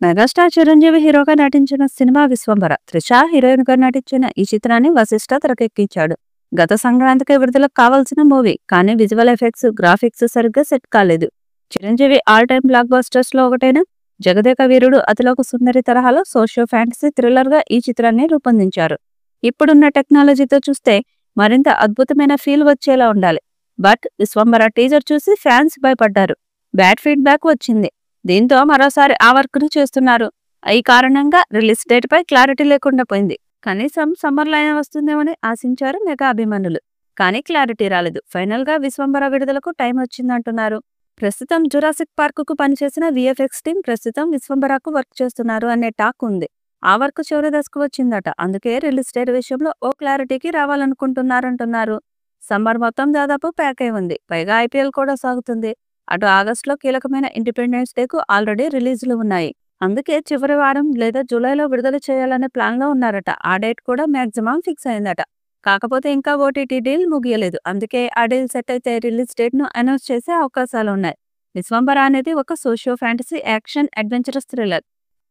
Megastar Chiranjeevi హీరోగా నటించిన cinema Vishwambhara. Trisha heroine గా నటించిన ఈ చిత్రాన్ని వశిష్ఠ తెరకెక్కించాడు. గత సంక్రాంతికి విడుదలకు కావాల్సిన మూవీ, కానీ విజువల్ ఎఫెక్ట్స్, గ్రాఫిక్స్ సరిగ్గా సెట్ కాలేదు. Chiranjeevi all time black busters లో ఒకటైన జగదేక వీరుడు అతిలోక సుందరి తరహాలో సోషియో ఫ్యాంటసీ థ్రిల్లర్ గా ఈ చిత్రాన్ని రూపొందించారు. ఇప్పుడున్న టెక్నాలజీతో చూస్తే మరింత అద్భుతమైన ఫీల్ వచ్చేలా ఉండాలి. బట్ విశ్వంబర టీజర్ చూసి ఫ్యాన్స్ భయపడ్డారు. బ్యాడ్ ఫీడ్బ్యాక్ వచ్చింది. దీంతో మరోసారి ఆ వర్క్ ను చేస్తున్నారు. ఈ కారణంగా రిలీజ్ డేట్ పై క్లారిటీ లేకుండా పోయింది. కనీసం సమ్మర్ లైన్ వస్తుందేమని ఆశించారు మెగా అభిమానులు. కానీ క్లారిటీ రాలేదు. ఫైనల్ గా విశ్వంబర విడుదలకు టైం వచ్చిందంటున్నారు. ప్రస్తుతం జురాసిక్ పార్క్ కు పనిచేసిన విఎఫ్ఎక్స్ టీం ప్రస్తుతం విశ్వంబరకు వర్క్ చేస్తున్నారు అనే టాక్ ఉంది. ఆ వర్క్ చివరి దశకు వచ్చిందట. అందుకే రిలీజ్ డేట్ విషయంలో ఓ క్లారిటీకి రావాలనుకుంటున్నారంటున్నారు. సమ్మర్ మొత్తం దాదాపు ప్యాక్ అయి ఉంది. పైగా ఐపీఎల్ కూడా సాగుతుంది. అటు ఆగస్టులో కీలకమైన ఇండిపెండెన్స్ డేకు ఆల్రెడీ రిలీజులు ఉన్నాయి. అందుకే చివరి వారం లేదా జూలైలో విడుదల చేయాలనే ప్లాన్ లో ఉన్నారట. ఆ డేట్ కూడా మాక్సిమం ఫిక్స్ అయిందట. కాకపోతే ఇంకా ఓటీటీ డీల్ ముగియలేదు. అందుకే ఆ డీల్ సెట్ అయితే రిలీజ్ డేట్ ను అనౌన్స్ చేసే అవకాశాలు ఉన్నాయి. విశ్వంబర అనేది ఒక socio fantasy action adventurous thriller.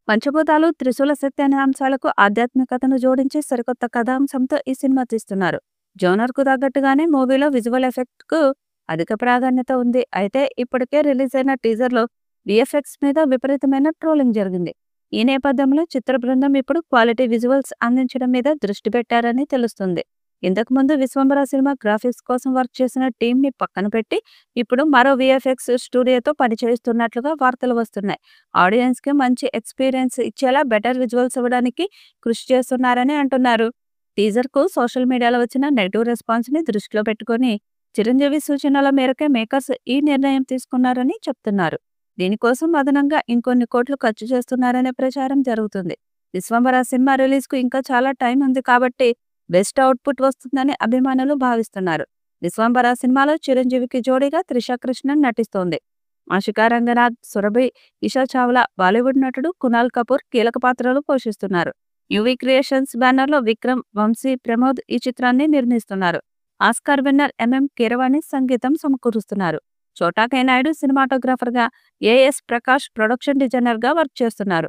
పంచభూతాలు, త్రిశూల శక్తి అనే అంశాలకు ఆధ్యాత్మికతను జోడించి సరికొత్త కథాంశంతో ఈ సినిమా తీస్తున్నారు. జోనర్ కు తగ్గట్టుగానే మూవీలో విజువల్ ఎఫెక్ట్ కు అధిక ప్రాధాన్యత ఉంది. అయితే ఇప్పటికే రిలీజ్ అయిన టీజర్ లో విఎఫ్ఎక్స్ మీద విపరీతమైన ట్రోలింగ్ జరిగింది. ఈ నేపథ్యంలో చిత్ర బృందం ఇప్పుడు క్వాలిటీ విజువల్స్ అందించడం మీద దృష్టి పెట్టారని తెలుస్తుంది. ఇంతకు ముందు విశ్వంబర సినిమా గ్రాఫిక్స్ కోసం వర్క్ చేసిన టీం ని పక్కన పెట్టి ఇప్పుడు మరో విఎఫ్ఎక్స్ స్టూడియోతో పనిచేస్తున్నట్లుగా వార్తలు వస్తున్నాయి. ఆడియన్స్ కి మంచి ఎక్స్పీరియన్స్ ఇచ్చేలా బెటర్ విజువల్స్ ఇవ్వడానికి కృషి చేస్తున్నారని అంటున్నారు. టీజర్ కు సోషల్ మీడియాలో వచ్చిన నెగిటివ్ రెస్పాన్స్ ని దృష్టిలో పెట్టుకుని చిరంజీవి సూచనల మేరకే మేకర్స్ ఈ నిర్ణయం తీసుకున్నారని చెప్తున్నారు. దీనికోసం అదనంగా ఇంకొన్ని కోట్లు ఖర్చు చేస్తున్నారనే ప్రచారం జరుగుతుంది. విశ్వంబర సినిమా రిలీజ్ కు ఇంకా చాలా టైం ఉంది కాబట్టి బెస్ట్ అవుట్పుట్ వస్తుందని అభిమానులు భావిస్తున్నారు. విశ్వంబర సినిమాలో చిరంజీవికి జోడీగా త్రిష కృష్ణన్ నటిస్తోంది. ఆషికా రంగనాథ్, సురభి, ఇషా చావ్లా, బాలీవుడ్ నటుడు కునాల్ కపూర్ కీలక పాత్రలు పోషిస్తున్నారు. యువి క్రియేషన్స్ బ్యానర్ లో విక్రమ్, వంశీ, ప్రమోద్ ఈ చిత్రాన్ని నిర్మిస్తున్నారు. ఆస్కార్ విన్నర్ ఎంఎం కీరవాణి సంగీతం సమకూరుస్తున్నారు. చోటా నాయుడు సినిమాటోగ్రాఫర్ గా, ఏఎస్ ప్రకాష్ ప్రొడక్షన్ డిజైనర్ గా వర్క్ చేస్తున్నారు.